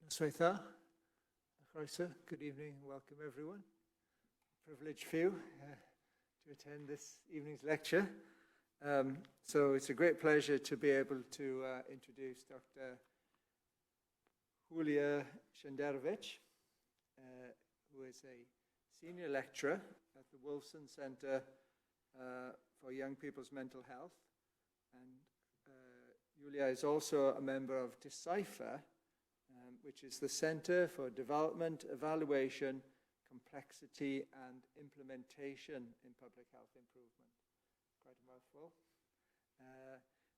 Swetha, good evening and welcome everyone. Privileged few to attend this evening's lecture. So it's a great pleasure to be able to introduce Dr. Yulia Shenderovich, who is a senior lecturer at the Wolfson Center for Young People's Mental Health. And Yulia is also a member of Decipher, which is the Center for Development, Evaluation, Complexity and Implementation in Public Health Improvement. Quite a mouthful.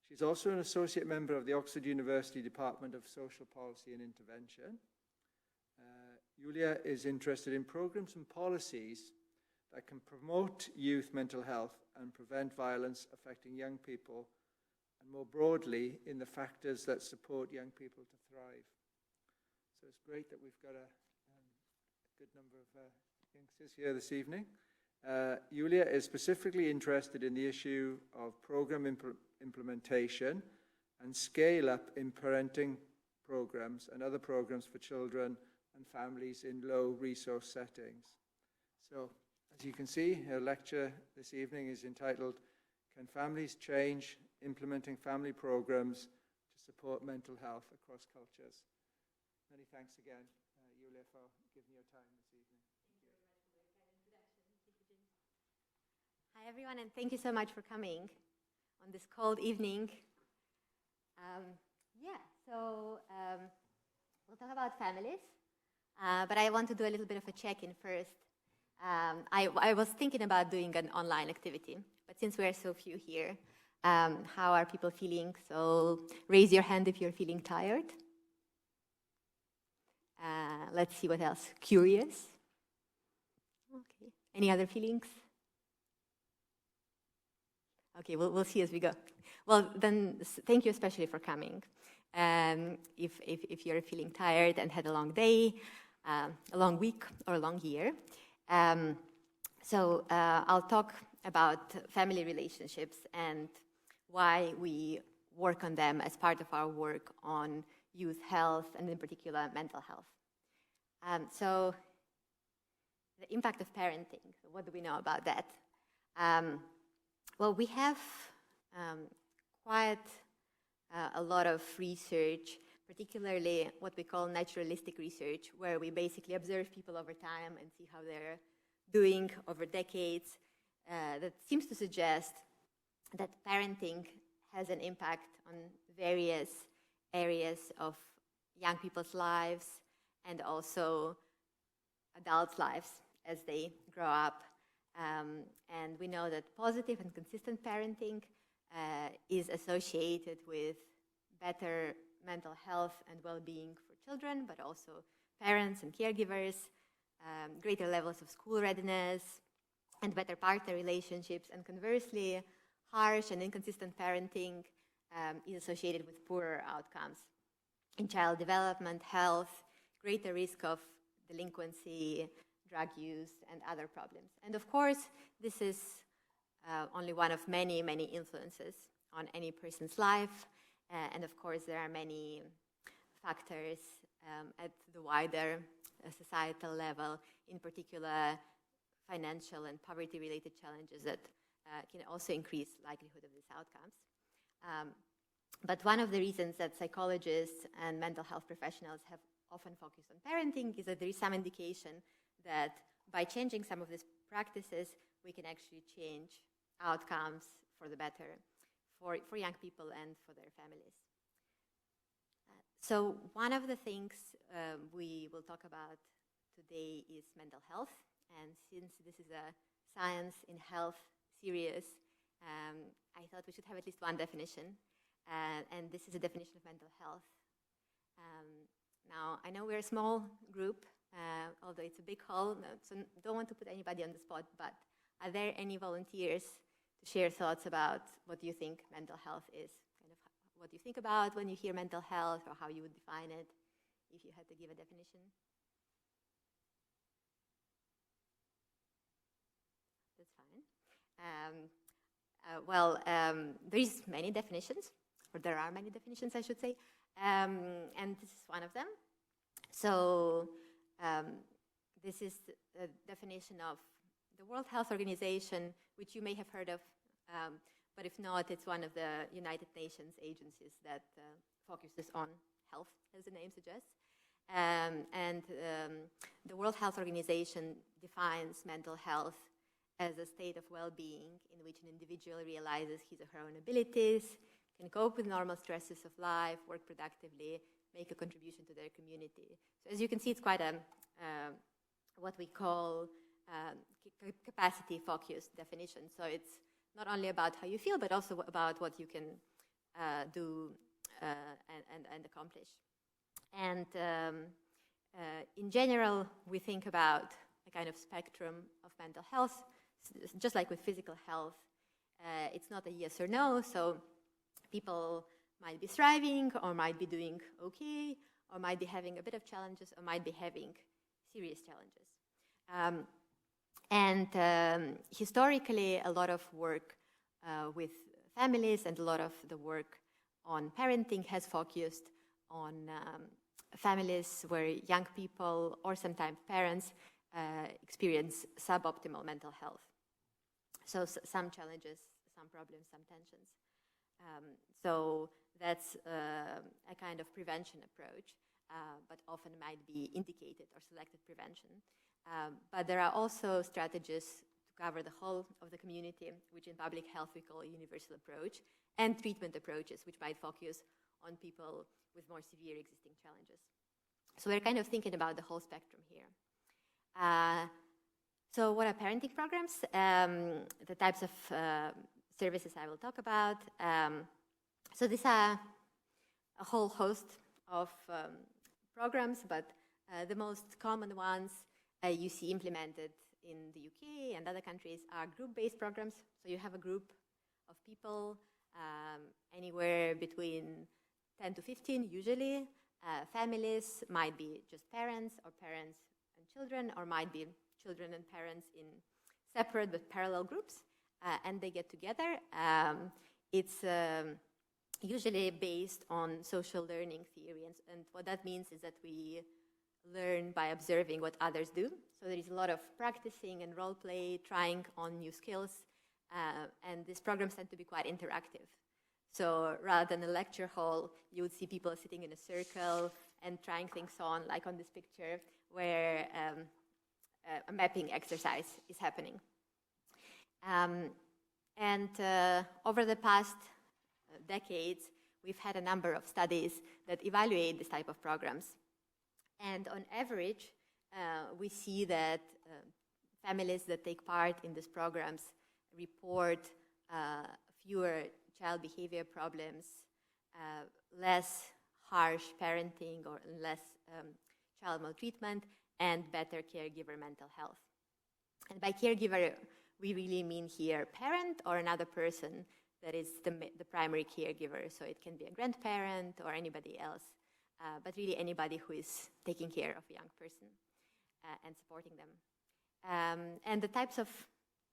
She's also an associate member of the Oxford University Department of Social Policy and Intervention. Yulia is interested in programs and policies that can promote youth mental health and prevent violence affecting young people, and more broadly, in the factors that support young people to thrive. So it's great that we've got a good number of youngsters here this evening. Yulia is specifically interested in the issue of program implementation and scale-up in parenting programs and other programs for children and families in low-resource settings. So, as you can see, her lecture this evening is entitled, Can Families Change Implementing Family Programs to Support Mental Health Across Cultures? Many thanks again, Yulia, for giving your time this evening. Hi, everyone, and thank you so much for coming on this cold evening. We'll talk about families, but I want to do a little bit of a check-in first. I was thinking about doing an online activity, but since we're so few here, how are people feeling? So raise your hand if you're feeling tired. Let's see what else. Curious? Okay. Any other feelings? Okay, we'll see as we go. Well, then, thank you especially for coming. If you're feeling tired and had a long day, a long week, or a long year. I'll talk about family relationships and why we work on them as part of our work on youth health and in particular mental health. So the impact of parenting, what do we know about that? Well, we have quite a lot of research, particularly what we call naturalistic research, where we basically observe people over time and see how they're doing over decades. That seems to suggest that parenting has an impact on various areas of young people's lives and also adults' lives as they grow up. And we know that positive and consistent parenting is associated with better mental health and well-being for children, but also parents and caregivers, greater levels of school readiness, and better partner relationships. And conversely, harsh and inconsistent parenting is associated with poorer outcomes in child development, health, greater risk of delinquency, drug use, and other problems. And of course, this is only one of many, many influences on any person's life. And of course, there are many factors at the wider societal level, in particular financial and poverty-related challenges that can also increase likelihood of these outcomes. But one of the reasons that psychologists and mental health professionals have often focused on parenting is that there is some indication that by changing some of these practices, we can actually change outcomes for the better for young people and for their families. So one of the things we will talk about today is mental health. And since this is a science in health series, I thought we should have at least one definition. And this is a definition of mental health. Now, I know we're a small group, although it's a big hall, so don't want to put anybody on the spot, but are there any volunteers to share thoughts about what you think mental health is? Kind of what you think about when you hear mental health, or how you would define it, if you had to give a definition? That's fine. There is many definitions, or there are many definitions, I should say, and this is one of them. So this is the definition of the World Health Organization, which you may have heard of, but if not, it's one of the United Nations agencies that focuses on health, as the name suggests. The World Health Organization defines mental health as a state of well-being in which an individual realizes his or her own abilities, can cope with normal stresses of life, work productively, make a contribution to their community. So as you can see, it's quite a what we call capacity-focused definition. So it's not only about how you feel, but also about what you can do and accomplish. And in general, we think about a kind of spectrum of mental health, just like with physical health. It's not a yes or no, so people might be thriving or might be doing okay, or might be having a bit of challenges, or might be having serious challenges. Historically, a lot of work with families and a lot of the work on parenting has focused on families where young people or sometimes parents experience suboptimal mental health. So some challenges, some problems, some tensions. So that's a kind of prevention approach, but often might be indicated or selected prevention. But there are also strategies to cover the whole of the community, which in public health we call a universal approach, and treatment approaches, which might focus on people with more severe existing challenges. So we're kind of thinking about the whole spectrum here. So what are parenting programs? The types of services I will talk about. So these are a whole host of programs, but the most common ones you see implemented in the UK and other countries are group-based programs. So you have a group of people, anywhere between 10 to 15 usually. Families might be just parents or parents and children, or might be children and parents in separate but parallel groups, and they get together. It's usually based on social learning theory, and what that means is that we learn by observing what others do. So there is a lot of practicing and role play, trying on new skills, and these programs tend to be quite interactive. So rather than a lecture hall, you would see people sitting in a circle and trying things on, like on this picture, where a mapping exercise is happening. Over the past decades, we've had a number of studies that evaluate this type of programs. And on average, we see that families that take part in these programs report fewer child behavior problems, less harsh parenting or less child maltreatment, and better caregiver mental health. And by caregiver, we really mean here parent or another person that is the primary caregiver. So it can be a grandparent or anybody else, but really anybody who is taking care of a young person and supporting them. And the types of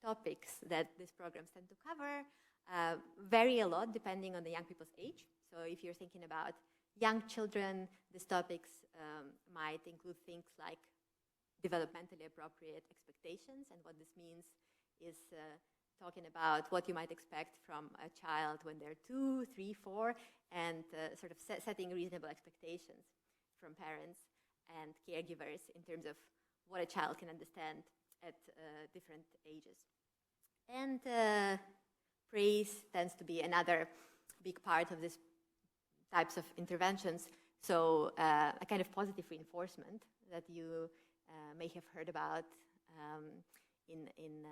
topics that these programs tend to cover vary a lot depending on the young people's age. So if you're thinking about young children, these topics might include things like developmentally appropriate expectations. And what this means is talking about what you might expect from a child when they're 2, 3, 4, and sort of setting reasonable expectations from parents and caregivers in terms of what a child can understand at different ages. And praise tends to be another big part of these types of interventions. So a kind of positive reinforcement that you may have heard about in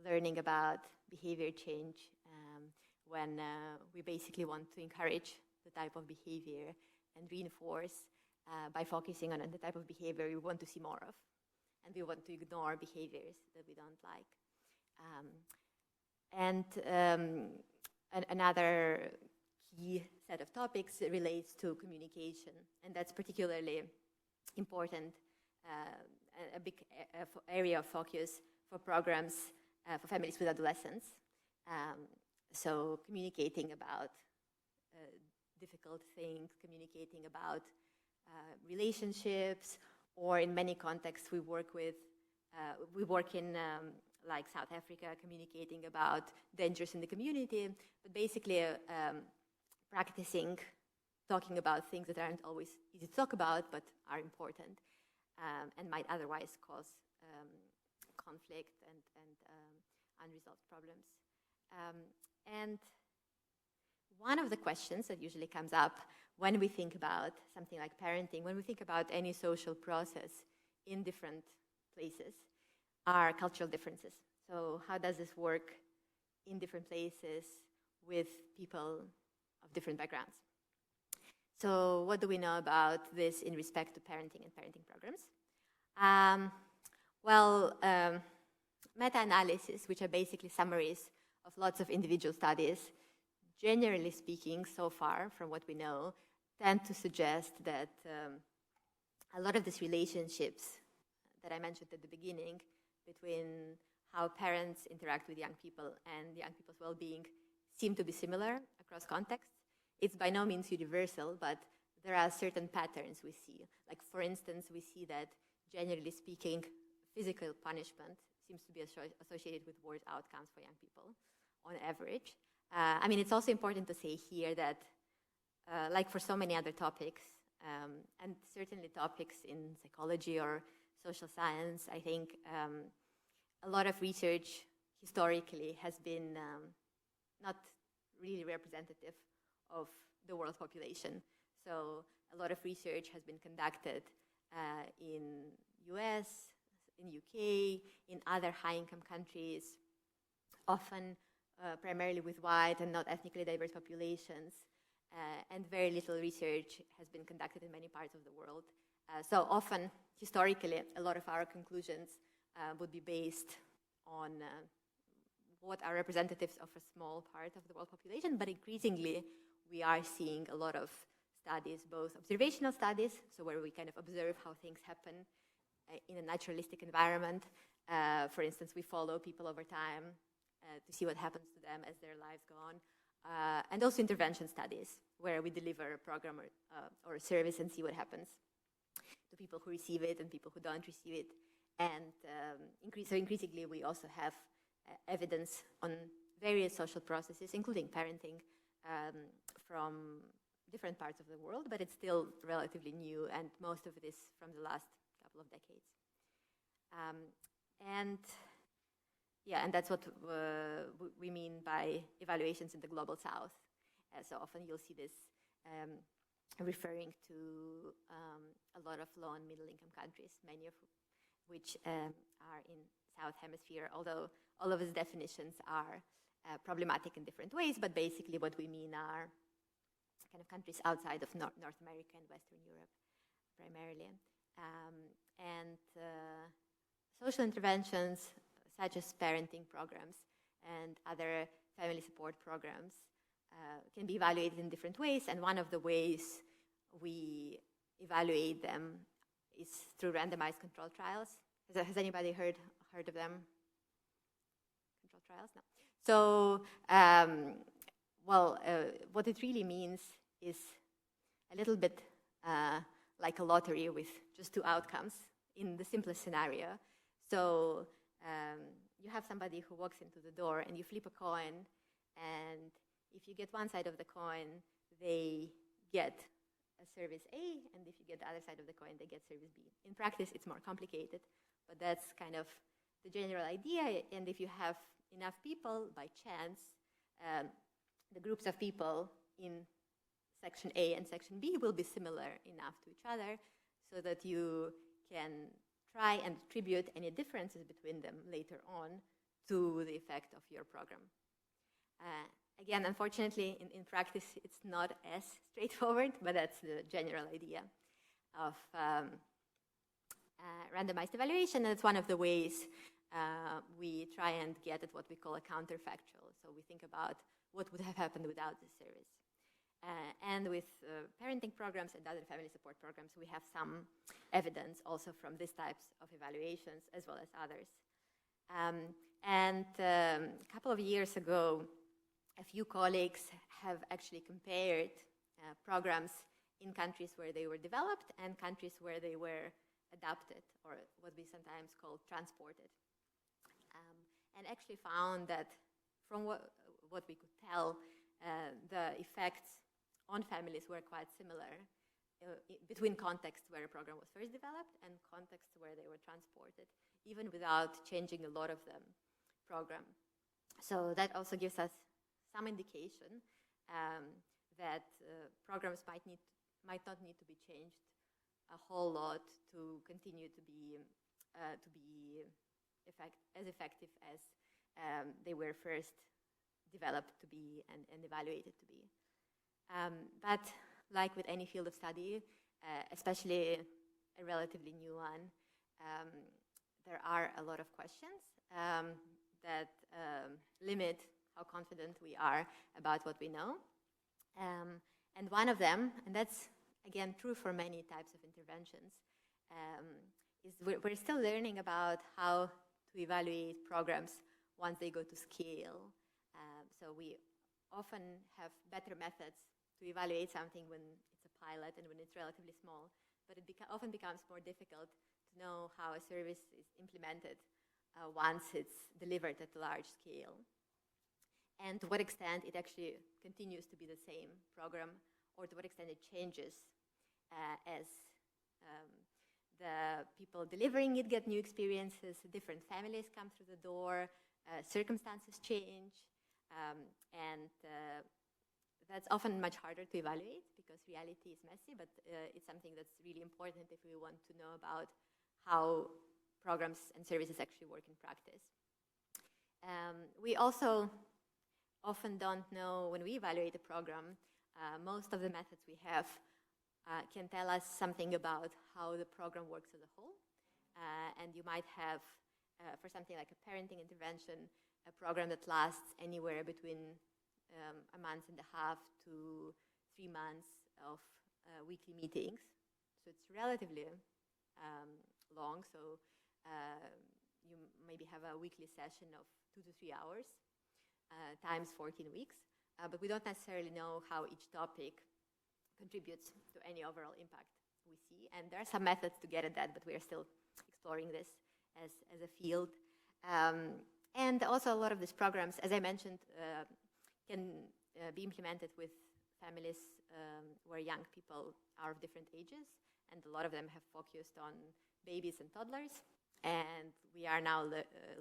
learning about behavior change, when we basically want to encourage the type of behavior and reinforce by focusing on the type of behavior we want to see more of, and we want to ignore behaviors that we don't like. Another key set of topics relates to communication, and that's particularly important, a big area of focus for programs for families with adolescents. So communicating about difficult things, communicating about relationships, or in many contexts we work in like South Africa, communicating about dangers in the community, but basically practicing talking about things that aren't always easy to talk about, but are important and might otherwise cause conflict and unresolved problems. And one of the questions that usually comes up when we think about something like parenting, when we think about any social process in different places, are cultural differences. So how does this work in different places with people of different backgrounds? So what do we know about this in respect to parenting and parenting programs? Meta-analysis, which are basically summaries of lots of individual studies, generally speaking, so far, from what we know, tend to suggest that a lot of these relationships that I mentioned at the beginning between how parents interact with young people and young people's well-being seem to be similar across contexts. It's by no means universal, but there are certain patterns we see. Like, for instance, we see that, generally speaking, physical punishment seems to be associated with worse outcomes for young people on average. It's also important to say here that, like for so many other topics, and certainly topics in psychology or social science, I think a lot of research historically has been not really representative of the world population. So a lot of research has been conducted in US, in UK, in other high-income countries, often primarily with white and not ethnically diverse populations, and very little research has been conducted in many parts of the world. So often, historically, a lot of our conclusions would be based on what are representatives of a small part of the world population, but increasingly we are seeing a lot of studies, both observational studies, so where we kind of observe how things happen in a naturalistic environment. For instance, we follow people over time to see what happens to them as their lives go on, and also intervention studies, where we deliver a program or a service and see what happens to people who receive it and people who don't receive it. And so increasingly, we also have evidence on various social processes, including parenting, from different parts of the world, but it's still relatively new, and most of it is from the last couple of decades. And that's what we mean by evaluations in the global south. So often you'll see this referring to a lot of low and middle income countries, many of which are in South Hemisphere, although all of its definitions are problematic in different ways, but basically what we mean are kind of countries outside of North America and Western Europe, primarily. Social interventions, such as parenting programs and other family support programs, can be evaluated in different ways, and one of the ways we evaluate them is through randomized control trials. Has anybody heard of them? Control trials? No. So, what it really means is a little bit like a lottery with just two outcomes in the simplest scenario. So you have somebody who walks into the door and you flip a coin, and if you get one side of the coin, they get a service A, and if you get the other side of the coin, they get service B. In practice, it's more complicated, but that's kind of the general idea. And if you have enough people, by chance, the groups of people in section A and section B will be similar enough to each other so that you can try and attribute any differences between them later on to the effect of your program. Again, unfortunately, in practice, it's not as straightforward, but that's the general idea of randomized evaluation, and it's one of the ways we try and get at what we call a counterfactual. So we think about what would have happened without this service. And with parenting programs and other family support programs, we have some evidence also from these types of evaluations as well as others. A couple of years ago, a few colleagues have actually compared programs in countries where they were developed and countries where they were adapted, or what we sometimes call transported. And actually found that from what we could tell, the effects on families were quite similar between contexts where a program was first developed and contexts where they were transported, even without changing a lot of the program. So that also gives us some indication that programs might not need to be changed a whole lot to continue to be as effective as they were first developed to be and evaluated to be. But like with any field of study, especially a relatively new one, there are a lot of questions that limit how confident we are about what we know. And one of them, and that's again true for many types of interventions, is we're still learning about how to evaluate programs once they go to scale. So we often have better methods to evaluate something when it's a pilot and when it's relatively small, but it often becomes more difficult to know how a service is implemented once it's delivered at a large scale, and to what extent it actually continues to be the same program, or to what extent it changes as the people delivering it get new experiences, different families come through the door, circumstances change, and that's often much harder to evaluate because reality is messy, but it's something that's really important if we want to know about how programs and services actually work in practice. We also often don't know, when we evaluate a program, most of the methods we have can tell us something about how the program works as a whole. And you might have, for something like a parenting intervention, a program that lasts anywhere between a month and a half to 3 months of weekly meetings. So it's relatively long. So you maybe have a weekly session of 2 to 3 hours times 14 weeks. But we don't necessarily know how each topic contributes to any overall impact we see. And there are some methods to get at that, but we are still exploring this as a field. And also a lot of these programs, as I mentioned, can be implemented with families where young people are of different ages, and a lot of them have focused on babies and toddlers. And we are now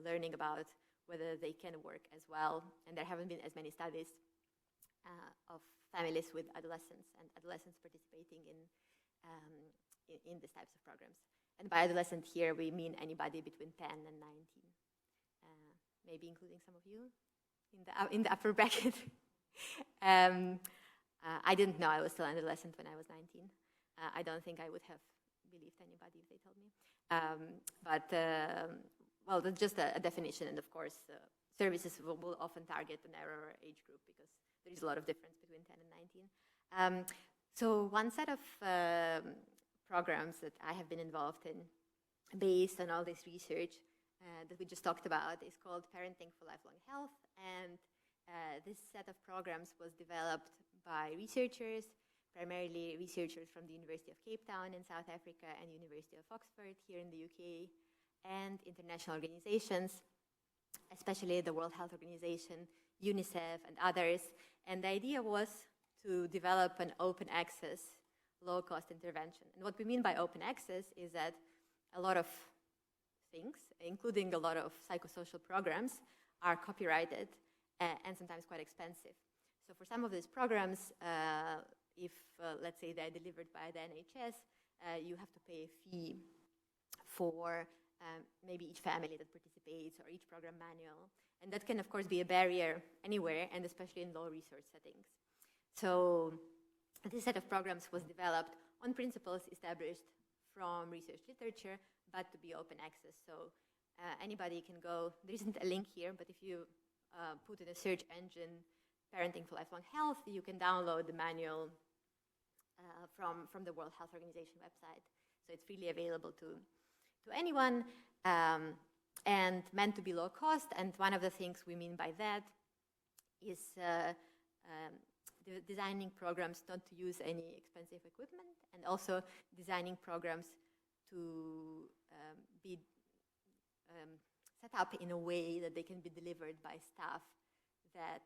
learning about whether they can work as well. And there haven't been as many studies of families with adolescents and adolescents participating in these types of programs. And by adolescent here, we mean anybody between 10 and 19, maybe including some of you in the upper bracket. I didn't know I was still an adolescent when I was 19. I don't think I would have believed anybody if they told me. Well, that's just a definition, and of course, services will often target a narrower age group because there is a lot of difference between 10 and 19. So one set of programs that I have been involved in based on all this research that we just talked about is called Parenting for Lifelong Health. And this set of programs was developed by researchers, primarily researchers from the University of Cape Town in South Africa and University of Oxford here in the UK, and international organizations, especially the World Health Organization, UNICEF, and others. And the idea was to develop an open access, low-cost intervention. And what we mean by open access is that a lot of things, including a lot of psychosocial programs, are copyrighted and sometimes quite expensive. So for some of these programs, if, let's say, they're delivered by the NHS, you have to pay a fee for maybe each family that participates or each program manual. And that can, of course, be a barrier anywhere, and especially in low-resource settings. So this set of programs was developed on principles established from research literature, but to be open access. So anybody can go. There isn't a link here, but if you put in a search engine, Parenting for Lifelong Health, you can download the manual from the World Health Organization website. So it's freely available to anyone and meant to be low cost. And one of the things we mean by that is designing programs not to use any expensive equipment, and also designing programs to be set up in a way that they can be delivered by staff that,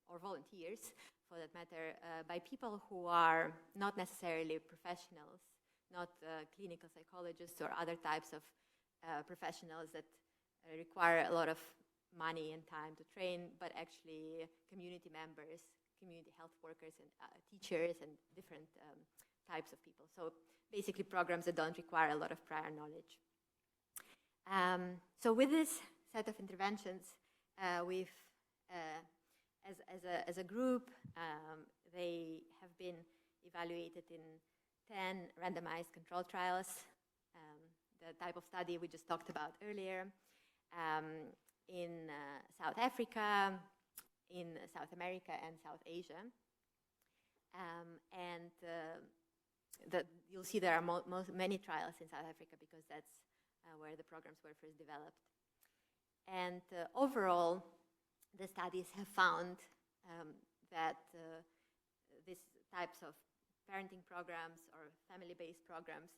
or volunteers for that matter, by people who are not necessarily professionals, not clinical psychologists or other types of professionals that require a lot of money and time to train, but actually community members, community health workers and teachers and different types of people. So basically programs that don't require a lot of prior knowledge. So with this set of interventions, we've, as a group, they have been evaluated in 10 randomized control trials, the type of study we just talked about earlier, in South Africa, in South America and South Asia. You'll see there are many trials in South Africa because that's where the programs were first developed. And overall, the studies have found that these types of parenting programs or family-based programs,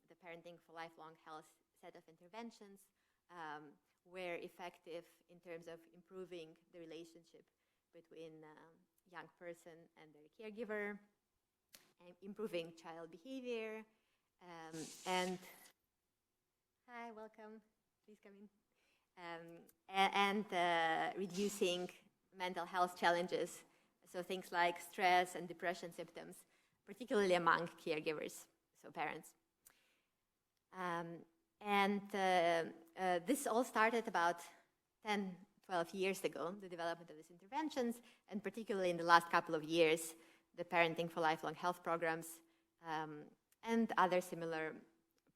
the Parenting for Lifelong Health set of interventions, were effective in terms of improving the relationship between young person and their caregiver, and improving child behavior, and hi, welcome, please come in, and reducing mental health challenges, so things like stress and depression symptoms, particularly among caregivers, so parents. This all started about 10, 12 years ago, the development of these interventions, and particularly in the last couple of years, the Parenting for Lifelong Health programs and other similar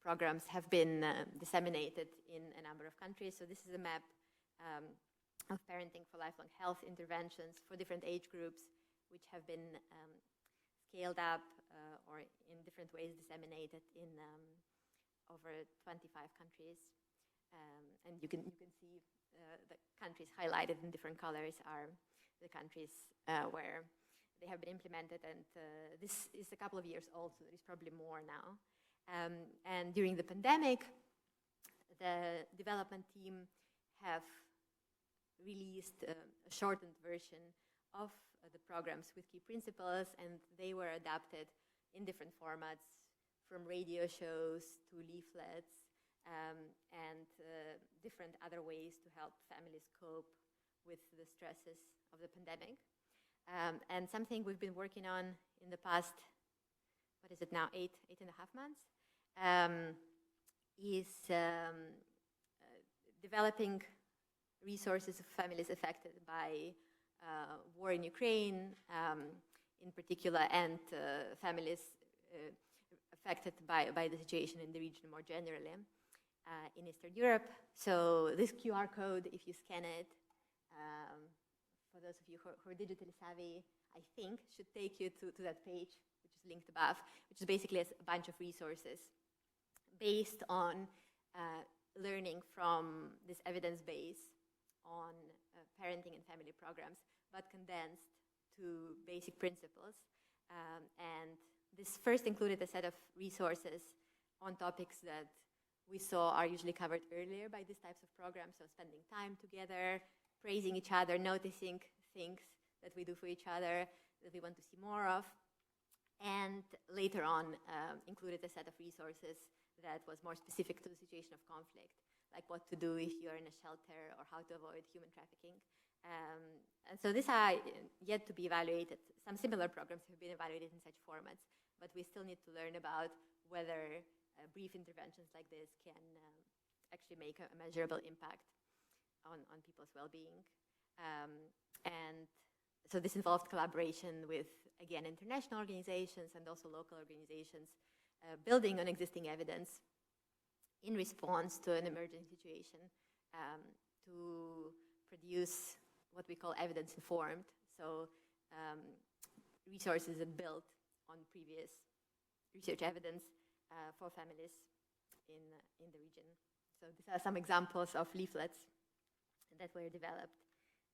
programs have been disseminated in a number of countries. So this is a map of Parenting for Lifelong Health interventions for different age groups, which have been scaled up or in different ways disseminated in over 25 countries. And you can see the countries highlighted in different colors are the countries where they have been implemented, and this is a couple of years old, so there's probably more now. And during the pandemic, the development team have released a shortened version of the programs with key principles, and they were adapted in different formats, from radio shows to leaflets, and different other ways to help families cope with the stresses of the pandemic. And something we've been working on in the past, what is it now, eight and a half months, is developing resources of families affected by war in Ukraine, in particular, and families affected by the situation in the region more generally, in Eastern Europe. So this QR code, if you scan it, for those of you who are digitally savvy, I think, should take you to that page, which is linked above, which is basically a bunch of resources based on learning from this evidence base on parenting and family programs, but condensed to basic principles. And this first included a set of resources on topics that we saw are usually covered earlier by these types of programs, so spending time together, praising each other, noticing things that we do for each other that we want to see more of. And later on, included a set of resources that was more specific to the situation of conflict, like what to do if you're in a shelter or how to avoid human trafficking. And so these are yet to be evaluated. Some similar programs have been evaluated in such formats, but we still need to learn about whether brief interventions like this can actually make a measurable impact on people's well-being. And so this involved collaboration with, again, international organizations and also local organizations, building on existing evidence in response to an emergent situation, to produce what we call evidence-informed, so resources that build on previous research evidence for families in the region. So these are some examples of leaflets that were developed.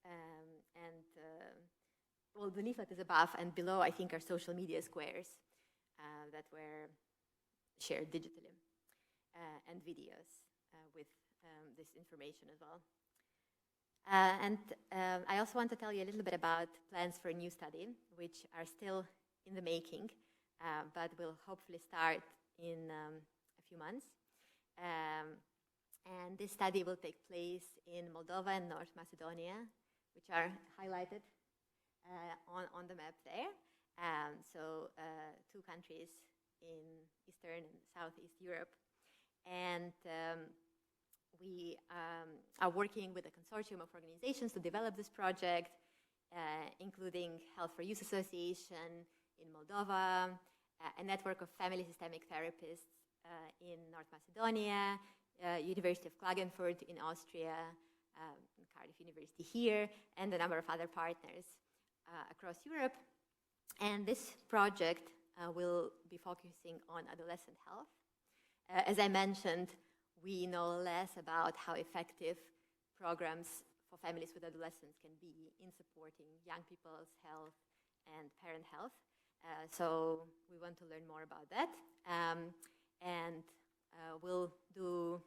And well, the leaflet is above, and below, I think, are social media squares that were shared digitally, and videos with this information as well. I also want to tell you a little bit about plans for a new study, which are still in the making, but will hopefully start in a few months. And this study will take place in Moldova and North Macedonia, which are highlighted on the map there. So 2 countries in Eastern and Southeast Europe. And we are working with a consortium of organizations to develop this project, including Health for Use Association in Moldova, a network of family systemic therapists in North Macedonia, University of Klagenfurt in Austria, Cardiff University here, and a number of other partners across Europe. And this project will be focusing on adolescent health. As I mentioned, we know less about how effective programs for families with adolescents can be in supporting young people's health and parent health. So we want to learn more about that. And we'll do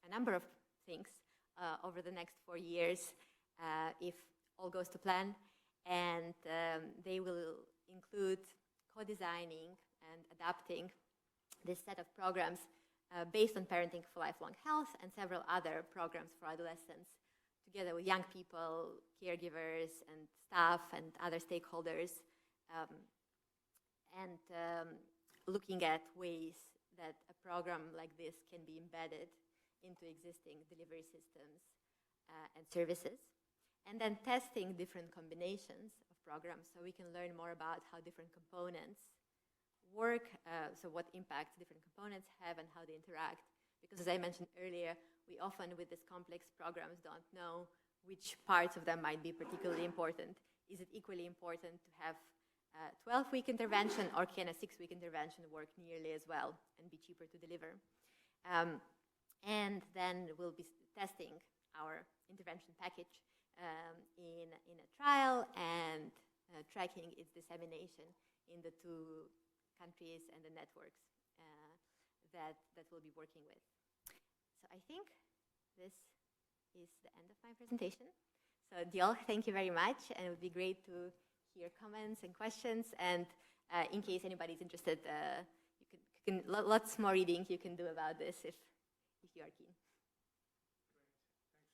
a number of things over the next 4 years if all goes to plan. And they will include co-designing and adapting this set of programs based on Parenting for Lifelong Health and several other programs for adolescents, together with young people, caregivers, and staff, and other stakeholders, and looking at ways that a program like this can be embedded into existing delivery systems and services, and then testing different combinations of programs so we can learn more about how different components work, so what impacts different components have and how they interact. Because as I mentioned earlier, we often with these complex programs don't know which parts of them might be particularly important. Is it equally important to have a 12-week intervention, or can a 6-week intervention work nearly as well and be cheaper to deliver? And then we'll be testing our intervention package in a trial and tracking its dissemination in the 2 countries and the networks that we'll be working with. So I think this is the end of my presentation. So Diolch, thank you very much, and it would be great to hear comments and questions. And in case anybody's interested, you can lots more reading you can do about this if you are keen.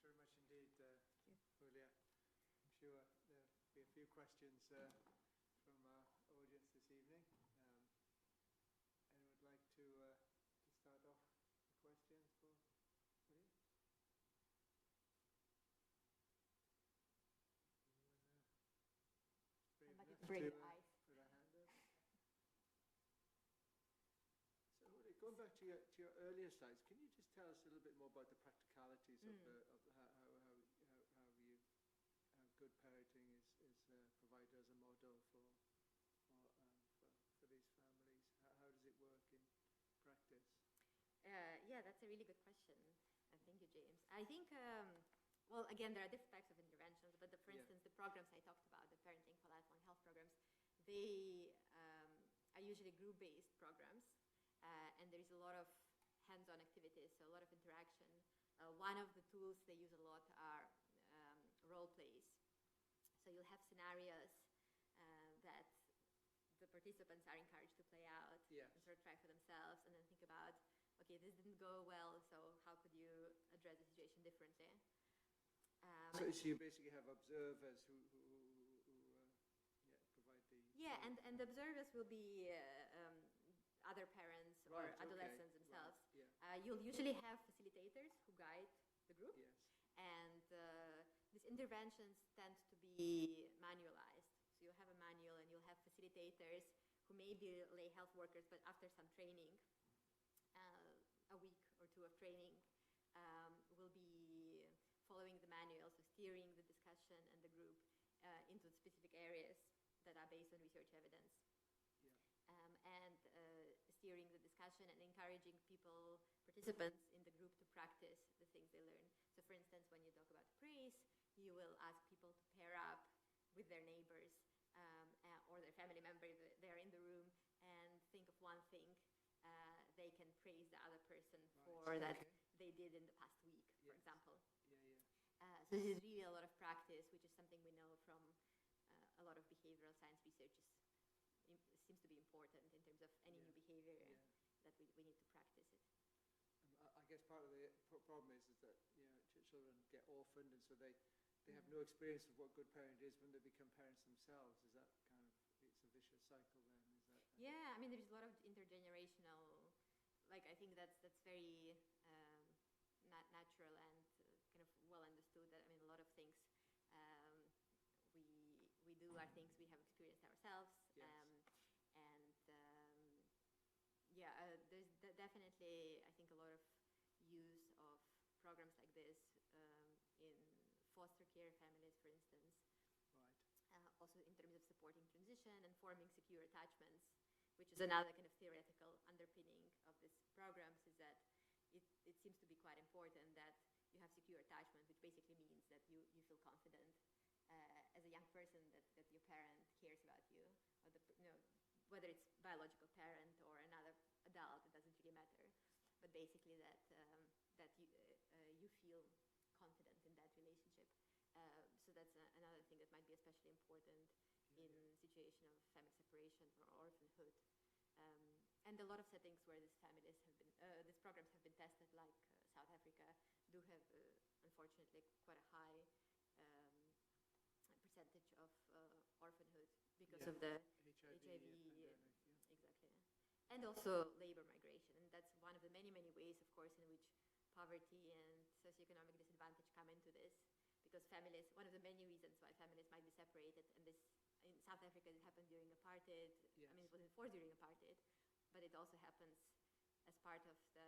Great. Thanks very much indeed, Yulia. I'm sure there'll be a few questions from our audience this evening. Anyone would like to start off the questions for Yulia? Bring Put eyes. a hand up. So Yulia, going back to your earlier slides, can you just tell us a little bit more about the practicalities of how good parenting is provided as a model for these families? How does it work in practice? Yeah, that's a really good question. Thank you, James. I think, well, again, there are different types of interventions, but for instance, the programs I talked about, the Parenting for Lifelong Health programs, they are usually group-based programs, and there is a lot of hands-on activities, so a lot of interaction. One of the tools they use a lot are role plays. So you'll have scenarios that the participants are encouraged to play out and sort of try for themselves, and then think about, okay, this didn't go well, so how could you address the situation differently? So you basically have observers who provide the... Yeah, and the observers will be other parents or adolescents themselves. Right. Yeah. You'll usually have facilitators who guide the group. Yes. And these interventions tend to be manualized. So you'll have a manual and you'll have facilitators who may be lay health workers, but after some training, a week or 2 of training, will be following the manual, so steering the discussion and the group into specific areas that are based on research evidence. And steering the discussion and encouraging participants in the group to practice the things they learn. So for instance, when you talk about praise, you will ask people to pair up with their neighbors or their family member, they're in the room, and think of one thing they can praise the other person for that they did in the past week, for example. So this is really a lot of practice, which is something we know from a lot of behavioral science research seems to be important in terms of any new behavior that we need to practice it. I guess part of the problem is that children get orphaned, and so they have no experience of what good parent is when they become parents themselves. Is that kind of, it's a vicious cycle then? Is that? Yeah, I mean, there's a lot of intergenerational, like I think that's very natural and kind of well understood. That I mean, a lot of things we do are things we have experienced ourselves, there's definitely, I think, a lot of use of programs like this in foster care families, for instance. Also in terms of supporting transition and forming secure attachments, which is another kind of theoretical underpinning of these programs, is that it seems to be quite important that you have secure attachment, which basically means that you feel confident as a young person that your parent cares about you, or whether it's biological parent or another adult, it doesn't really matter, but basically that you feel confident in that relationship. So that's another thing that might be especially important in situation of family separation or orphanhood. And a lot of settings where these families have been, these programs have been tested, like South Africa, do have unfortunately quite a high percentage of orphanhood because of the HIV exactly, and also labor migration. And that's one of the many ways, of course, in which poverty and socioeconomic disadvantage come into this. Because families, one of the many reasons why families might be separated, and this in South Africa it happened during apartheid. I mean, it was enforced during apartheid, but it also happens as part of the.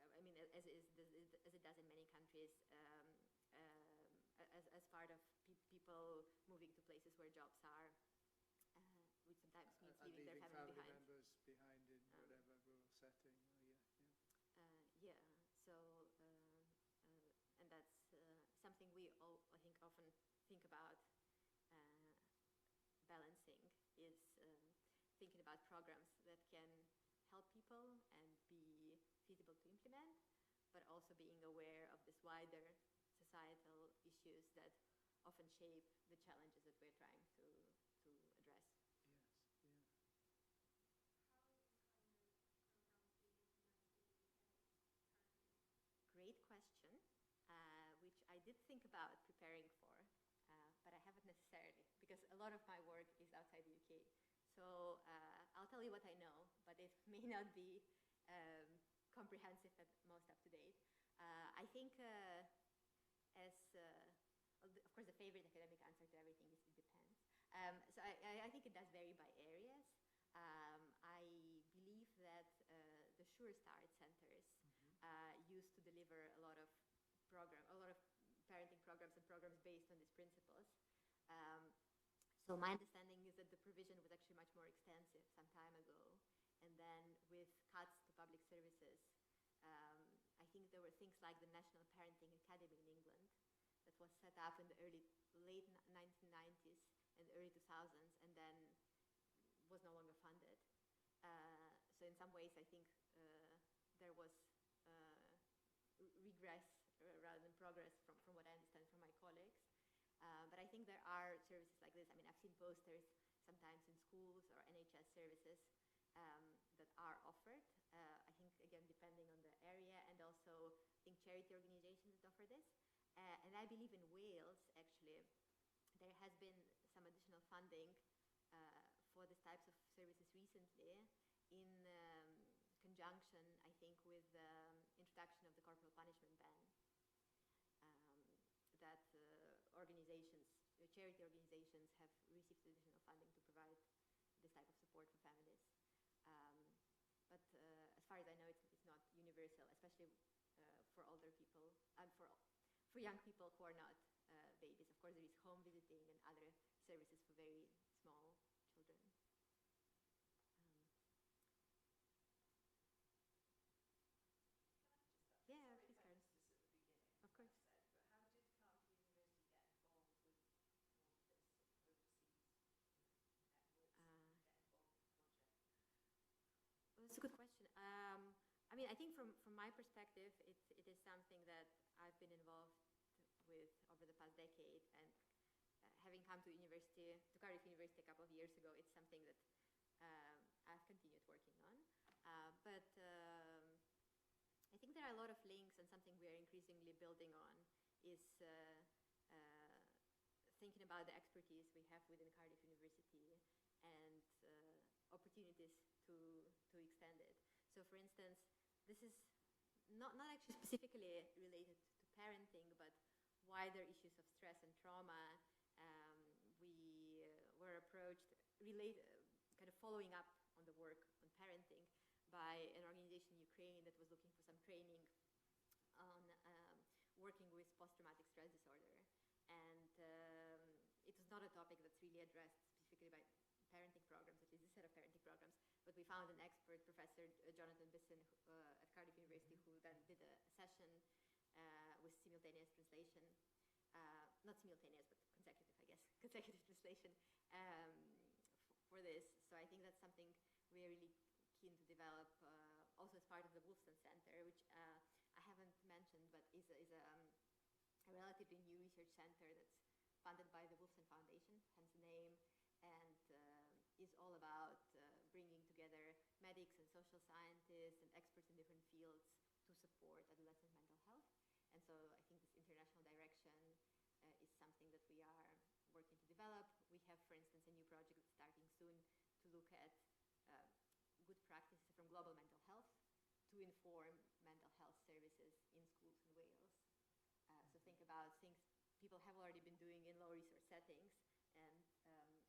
I mean, as it does in many countries, as part of people moving to places where jobs are, which sometimes means leaving their family members behind in whatever rural setting. So. And that's something we all, I think, often think about balancing, is thinking about programs that can help people and be feasible to implement, but also being aware of this wider societal issues that often shape the challenges that we're trying to address. Great question. Which I did think about preparing for, but I haven't necessarily, because a lot of my work is outside the UK. So I'll tell you what I know, but it may not be comprehensive and most up to date. I think of course, the favorite academic answer to everything is it depends. So I think it does vary by areas. I believe that the Sure Start centers used to deliver a lot of parenting programs and programs based on these principles. So my understanding is that the provision was actually much more extensive some time ago, and then with cuts to public services, I think there were things like the National Parenting Academy in England that was set up in the late 1990s and early 2000s, and then was no longer funded. So in some ways, I think there was regress rather than progress from what I understand from my colleagues. But I think there are services like this. I mean, I've seen posters sometimes in schools or NHS services that are offered. I think, again, depending on the area, and also I think charity organizations that offer this. And I believe in Wales, actually, there has been some additional funding for these types of services recently in conjunction, I think, with the introduction of the corporal punishment ban. That charity organizations have received additional funding to provide this type of support for families. But as far as I know, it's not universal, especially for older people and for young people who are not babies. Of course, there is home visiting and other services for very small children. Yeah, please, Karen. Of course. But how did Cardiff University get involved with It's a good question. I mean, I think from my perspective, it is something that I've been involved with over the past decade, and having come to Cardiff University a couple of years ago, it's something that I've continued working on. But I think there are a lot of links, and something we are increasingly building on is thinking about the expertise we have within Cardiff University and opportunities to extend it. So, for instance, this is not actually specifically related to parenting, but wider issues of stress and trauma. We were approached, kind of following up on the work on parenting by an organization in Ukraine that was looking for some training on working with post-traumatic stress disorder. And it was not a topic that's really addressed specifically by parenting programs, at least this set of parenting programs, but we found an expert, Professor Jonathan Bisson at Cardiff University, who then did a session with simultaneous translation, not simultaneous, but consecutive, I guess, consecutive translation for this. So I think that's something we're really keen to develop, also as part of the Wolfson Center, which I haven't mentioned, but is a relatively new research center that's funded by the Wolfson Foundation, hence the name, and is all about bringing together medics and social scientists and experts in different fields to support adolescent mental health. And so I think this international direction is something that we are working to develop. We have, for instance, a new project that's starting soon to look at good practices from global mental health to inform mental health services in schools in Wales. So think about things people have already been doing in low-resource settings, and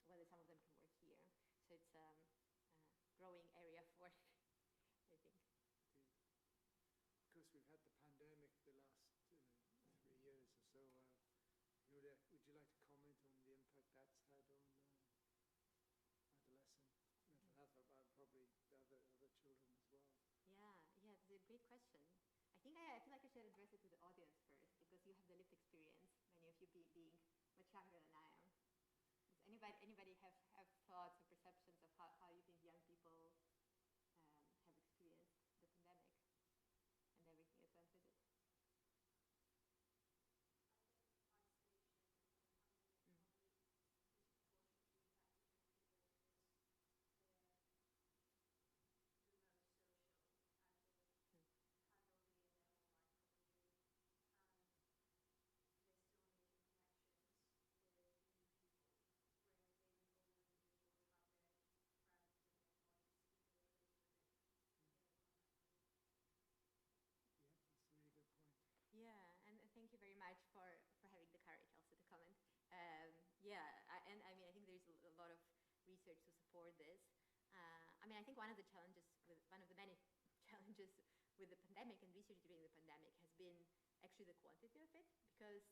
whether some of them can work here. So it's a growing area of work, I think. Of course, we've had the pandemic the last 3 years or so. Yulia, would you like to comment on the impact that's had on adolescent mental health, about probably the other children as well? Yeah, it's a great question. I feel like I should address it to the audience first, because you have the lived experience, many of you being much younger than I am. Does anybody have thoughts or perceptions of how you think young people have experienced the pandemic and everything that went with it? Yeah, and thank you very much for having the courage also to comment. I mean, I think there's a lot of research to support this. I mean, I think one of the many challenges with the pandemic and research during the pandemic has been actually the quantity of it, because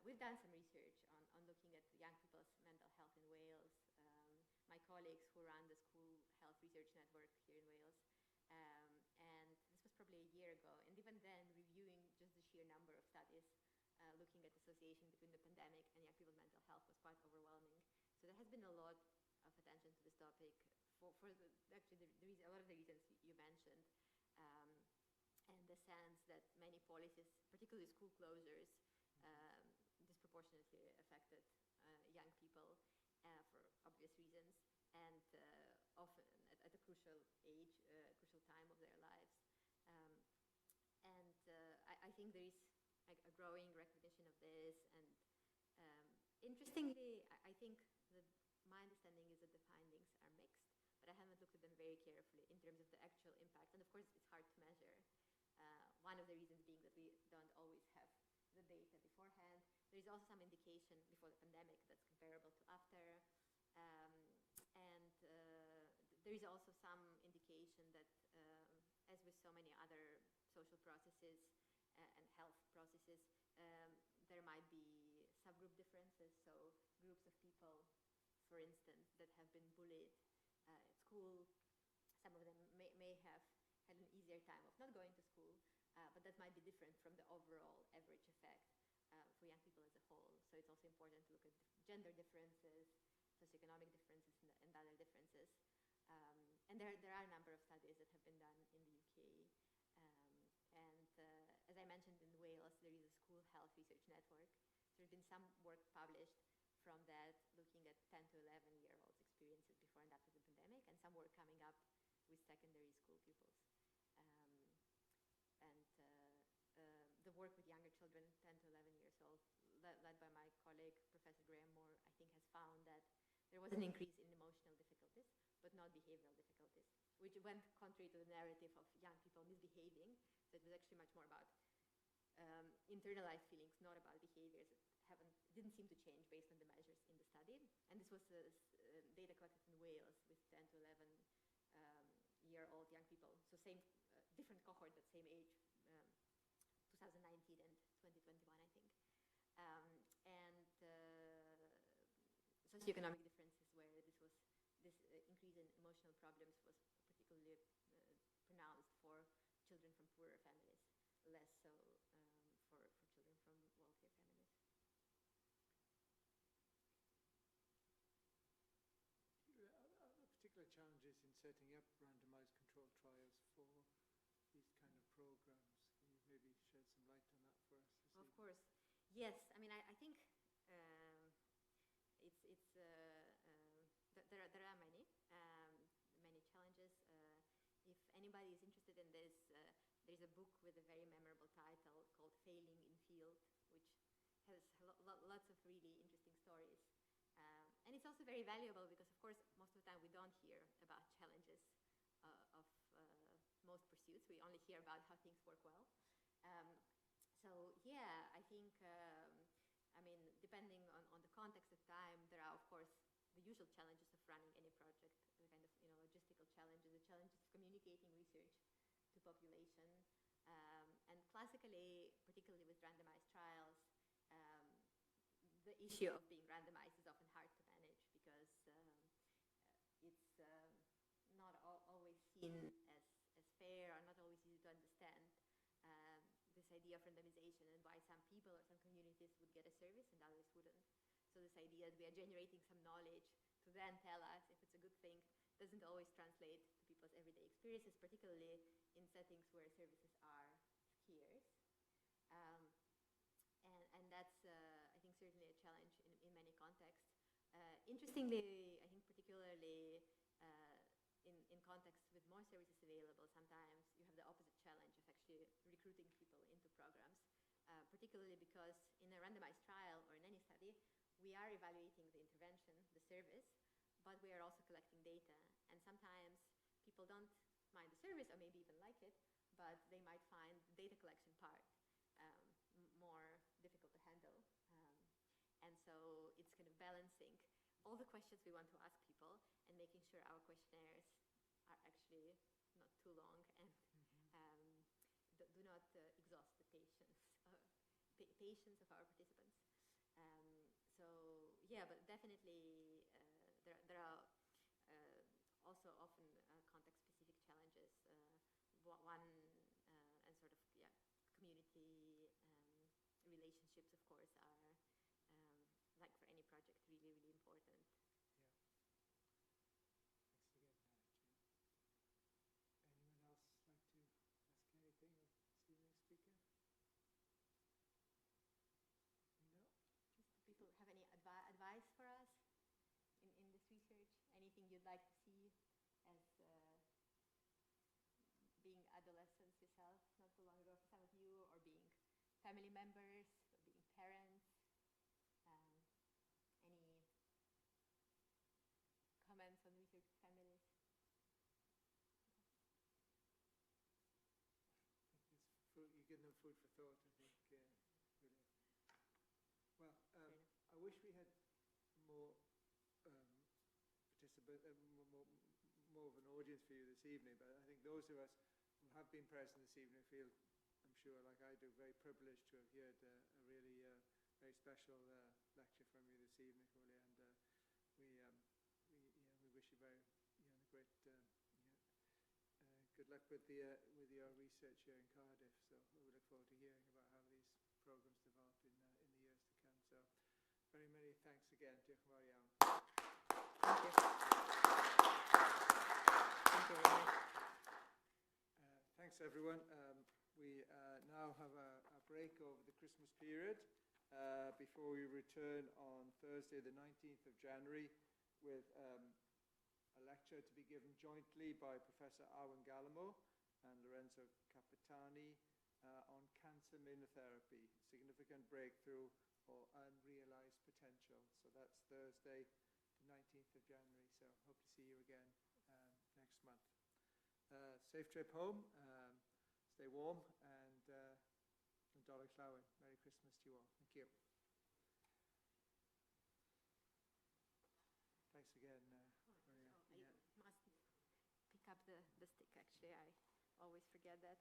we've done some research on looking at young people's mental health in Wales. My colleagues who run the School Health Research Network here in Wales, and this was probably a year ago, and even then reviewing just the sheer number of studies looking at the association between the pandemic and young people's mental health was quite overwhelming. So there has been a lot of attention to this topic for a lot of the reasons you mentioned, and the sense that many policies, particularly school closures, disproportionately affected young people for obvious reasons, and often at a crucial age, crucial time of their lives. I think there is a growing recognition of this, and interestingly, I think that my understanding is that the findings are mixed, but I haven't looked at them very carefully in terms of the actual impact, and of course it's hard to measure. One of the reasons being that we don't always have the data beforehand. There is also some indication before the pandemic that's comparable to after. There is also some indication that, as with so many other social processes and health processes, there might be subgroup differences. So groups of people, for instance, that have been bullied at school, some of them may have had an easier time of not going to school, but that might be different from the overall average effect for young people as a whole. So it's also important to look at gender differences, socioeconomic differences, and other differences. And there are a number of studies that have been done in the UK. As I mentioned, in Wales, there is a school health research network. There's been some work published from that looking at 10 to 11-year-olds' experiences before and after the pandemic, and some work coming up with secondary school pupils. The work with younger children, 10 to 11 years old, led by my colleague, Professor Graham Moore, I think has found that there was an increase in emotional difficulties, but not behavioral difficulties, which went contrary to the narrative of young people misbehaving. So it was actually much more about internalized feelings, not about behaviors that didn't seem to change based on the measures in the study. And this was data collected in Wales with 10 to 11-year-old young people. So different cohort, but same age, 2019 and 2021, I think. Socioeconomic differences where this increase in emotional problems was particularly pronounced for children from poorer families, less so for children from wealthier families. Are there particular challenges in setting up randomized controlled trials for these kind of programs? Can you maybe shed some light on that for us? Of course, yes. I mean, I think there are many challenges. If anybody is interested in this, there's a book with a very memorable title called "Failing in Field," which has lots of really interesting stories. And it's also very valuable because, of course, most of the time we don't hear about challenges of most pursuits. We only hear about how things work well. So yeah, I think, I mean, depending on the context of time, there are, of course, the usual challenges of running any project, the kind of, logistical challenges, the challenges of communicating research to population. And classically, particularly with randomized trials, the issue of being randomized is often hard to manage because it's not always seen as fair or not always easy to understand. This idea of randomization and why some people or some communities would get a service and others wouldn't. So this idea that we are generating some knowledge to then tell us if it's a good thing doesn't always translate to people's everyday experiences, particularly in settings where services are scarce. And that's, I think, certainly a challenge in many contexts. Interestingly, I think particularly in contexts with more services available, sometimes you have the opposite challenge of actually recruiting people into programs, particularly because in a randomized trial or in any study, we are evaluating the intervention, the service, but we are also collecting data. And sometimes people don't mind the service or maybe even like it, but they might find the data collection part more difficult to handle. And so it's kind of balancing all the questions we want to ask people and making sure our questionnaires are actually not too long and do not exhaust the patience of our participants. So yeah, but definitely there are also often context-specific challenges. One and sort of community relationships, of course, are like for any project really, really important. Yeah. Thanks again, Jane. Anyone else like to ask anything of this evening's speaker? No? Do people have any advice for us in this research? Anything you'd like to see as being adolescents yourself not so long ago for some of you, or being family members, or being parents? Any comments on research with families? You give them food for thought, I think. Really. Well, I wish we had more more of an audience for you this evening, but I think those of us who have been present this evening feel, I'm sure, like I do, very privileged to have heard a really very special lecture from you this evening, Julia, and we wish you very great good luck with your research here in Cardiff. So we look forward to hearing about how these programs develop in the years to come. So very many thanks again. Diolch yn fawr iawn. Thank you. Thank you. everyone. We now have a break over the Christmas period before we return on Thursday, the 19th of January, with a lecture to be given jointly by Professor Arwen Galamo and Lorenzo Capitani on cancer immunotherapy, significant breakthrough or unrealized potential. So that's Thursday, the 19th of January. So hope to see you again next month. Safe trip home, stay warm, and Dollar Clowen. Merry Christmas to you all. Thank you. Thanks again, Maria. I must pick up the stick, actually. I always forget that.